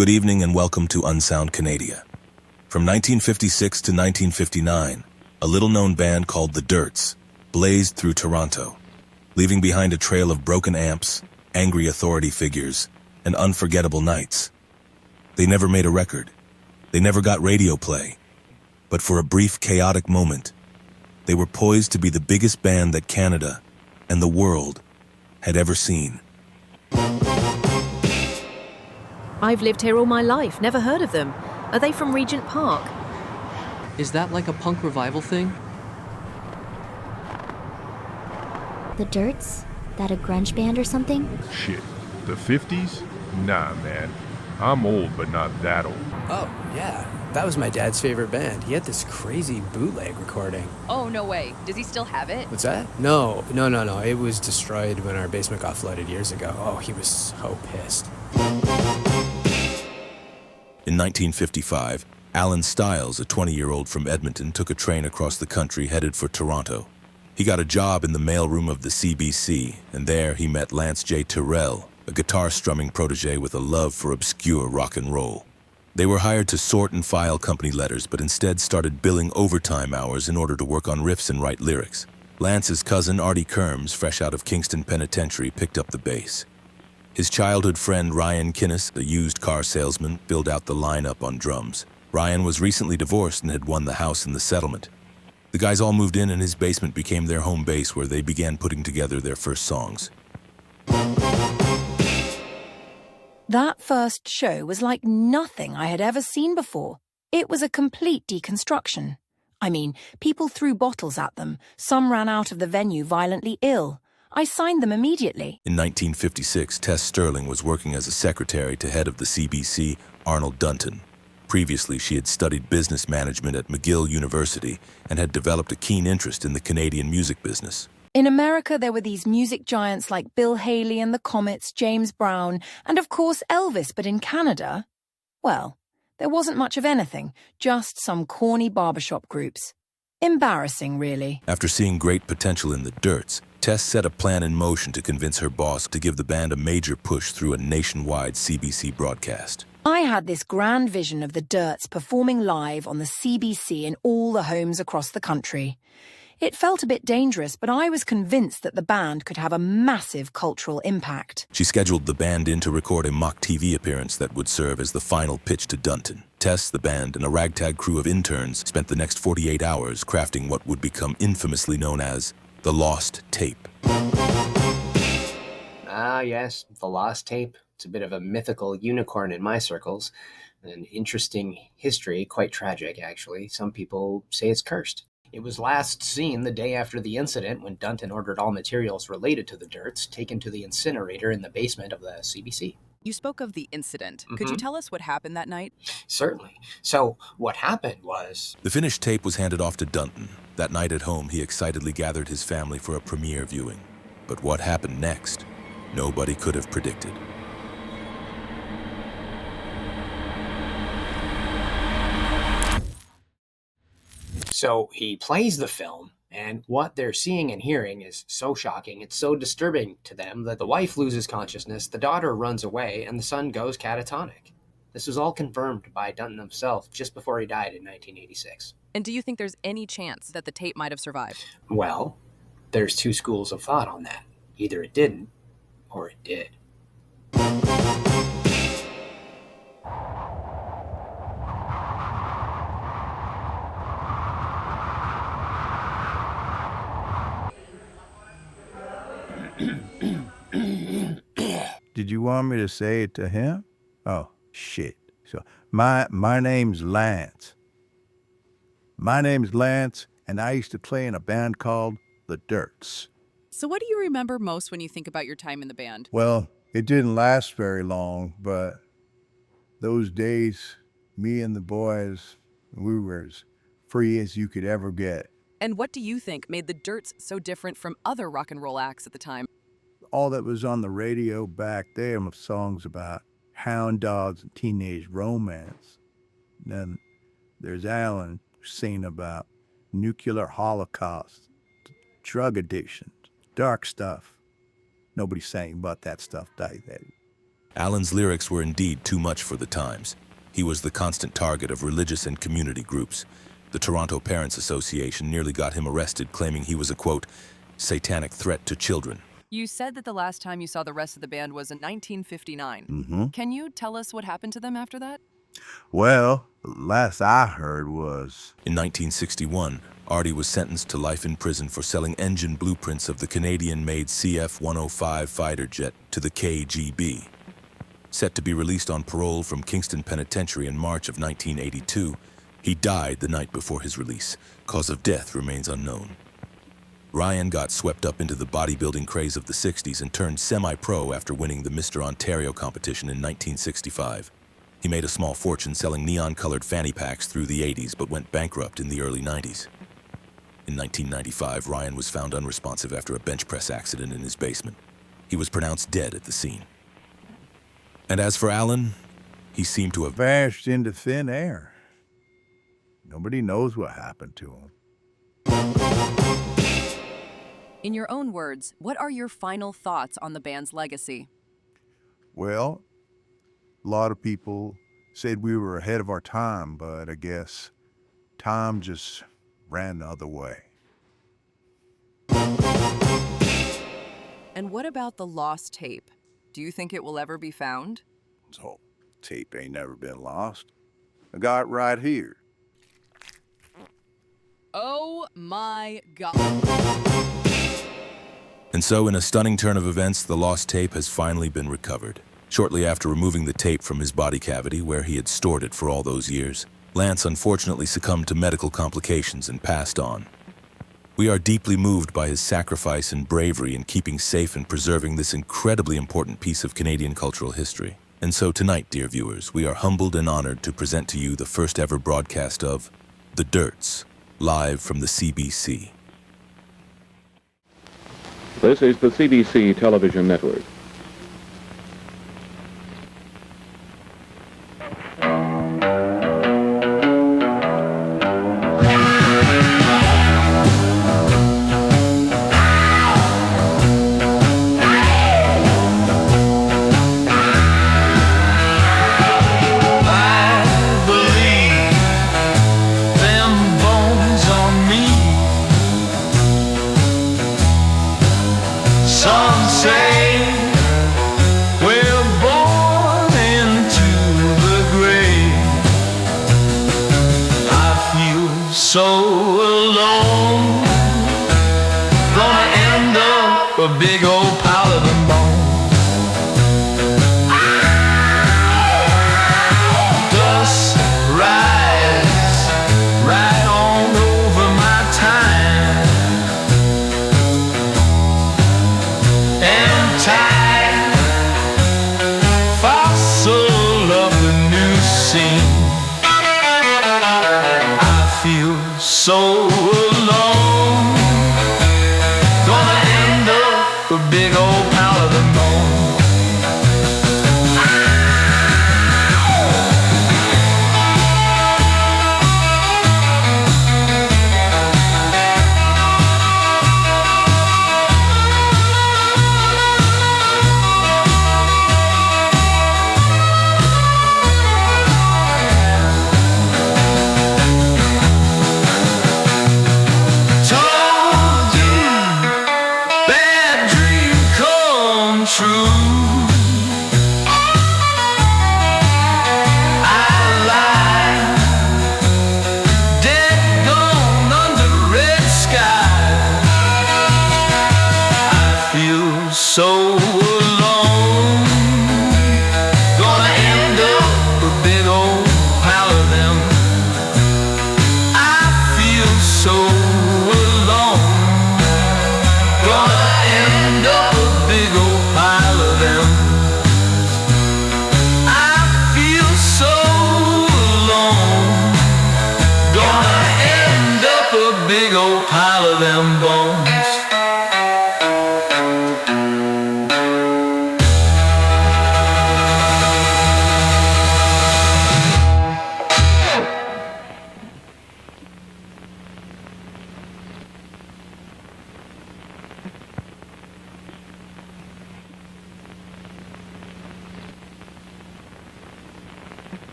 Good evening and welcome to Unsound Canada. From 1956 to 1959, a little-known band called the Dirts blazed through Toronto, leaving behind a trail of broken amps, angry authority figures, and unforgettable nights. They never made a record. They never got radio play. But for a brief, chaotic moment, they were poised to be the biggest band that Canada and the world had ever seen. I've lived here all my life, never heard of them. Are they from Regent Park? Is that like a punk revival thing? The Dirts? That a grunge band or something? Shit, the 50s? Nah, man. I'm old, but not that old. Oh, yeah. That was my dad's favorite band. He had this crazy bootleg recording. Oh, no way. Does he still have it? What's that? No. It was destroyed when our basement got flooded years ago. Oh, he was so pissed. In 1955, Alan Stiles, a 20-year-old from Edmonton, took a train across the country headed for Toronto. He got a job in the mailroom of the CBC, and there he met Lance J. Terrell, a guitar-strumming protege with a love for obscure rock and roll. They were hired to sort and file company letters, but instead started billing overtime hours in order to work on riffs and write lyrics. Lance's cousin, Artie Kerms, fresh out of Kingston Penitentiary, picked up the bass. His childhood friend Ryan Kinnis, a used car salesman, filled out the lineup on drums. Ryan was recently divorced and had won the house in the settlement. The guys all moved in and his basement became their home base where they began putting together their first songs. That first show was like nothing I had ever seen before. It was a complete deconstruction. I mean, people threw bottles at them. Some ran out of the venue violently ill. I signed them immediately. In 1956, Tess Sterling was working as a secretary to head of the CBC, Arnold Dunton. Previously, she had studied business management at McGill University and had developed a keen interest in the Canadian music business. In America, there were these music giants like Bill Haley and the Comets, James Brown, and of course Elvis, but in Canada, well, there wasn't much of anything, just some corny barbershop groups. Embarrassing, really. After seeing great potential in the Dirts, Tess set a plan in motion to convince her boss to give the band a major push through a nationwide CBC broadcast. I had this grand vision of the Dirts performing live on the CBC in all the homes across the country. It felt a bit dangerous, but I was convinced that the band could have a massive cultural impact. She scheduled the band in to record a mock TV appearance that would serve as the final pitch to Dunton. Tess, the band, and a ragtag crew of interns spent the next 48 hours crafting what would become infamously known as the Lost Tape. Ah, yes, the Lost Tape. It's a bit of a mythical unicorn in my circles. An interesting history, quite tragic, actually. Some people say it's cursed. It was last seen the day after the incident when Dunton ordered all materials related to the Dirts taken to the incinerator in the basement of the CBC. You spoke of the incident. Could you tell us what happened that night? Certainly. So what happened was... The finished tape was handed off to Dunton. That night at home, he excitedly gathered his family for a premiere viewing. But what happened next, nobody could have predicted. So he plays the film, and what they're seeing and hearing is so shocking, it's so disturbing to them that the wife loses consciousness, the daughter runs away, and the son goes catatonic. This was all confirmed by Dunton himself just before he died in 1986. And do you think there's any chance that the tape might have survived? Well, there's two schools of thought on that. Either it didn't, or it did. Did you want me to say it to him? Oh, shit. So, my name's Lance. My name's Lance, and I used to play in a band called the Dirts. So what do you remember most when you think about your time in the band? Well, it didn't last very long, but those days, me and the boys, we were as free as you could ever get. And what do you think made the Dirts so different from other rock and roll acts at the time? All that was on the radio back then was songs about hound dogs and teenage romance. Then there's Alan singing about nuclear holocaust, drug addiction, dark stuff. Nobody sang about that stuff back then. Alan's lyrics were indeed too much for the times. He was the constant target of religious and community groups. The Toronto Parents Association nearly got him arrested, claiming he was a, quote, satanic threat to children. You said that the last time you saw the rest of the band was in 1959. Mm-hmm. Can you tell us what happened to them after that? Well, last I heard was... In 1961, Artie was sentenced to life in prison for selling engine blueprints of the Canadian-made CF-105 fighter jet to the KGB. Set to be released on parole from Kingston Penitentiary in March of 1982, he died the night before his release. Cause of death remains unknown. Ryan got swept up into the bodybuilding craze of the 60s and turned semi-pro after winning the Mr. Ontario competition in 1965. He made a small fortune selling neon-colored fanny packs through the 80s, but went bankrupt in the early 90s. In 1995, Ryan was found unresponsive after a bench press accident in his basement. He was pronounced dead at the scene. And as for Alan, he seemed to have vanished into thin air. Nobody knows what happened to him. In your own words, what are your final thoughts on the band's legacy? Well, a lot of people said we were ahead of our time, but I guess time just ran the other way. And what about the lost tape? Do you think it will ever be found? This whole tape ain't never been lost. I got it right here. Oh my God. And so, in a stunning turn of events, the lost tape has finally been recovered. Shortly after removing the tape from his body cavity, where he had stored it for all those years, Lance unfortunately succumbed to medical complications and passed on. We are deeply moved by his sacrifice and bravery in keeping safe and preserving this incredibly important piece of Canadian cultural history. And so tonight, dear viewers, we are humbled and honored to present to you the first ever broadcast of The Dirts, live from the CBC. This is the CBC Television Network.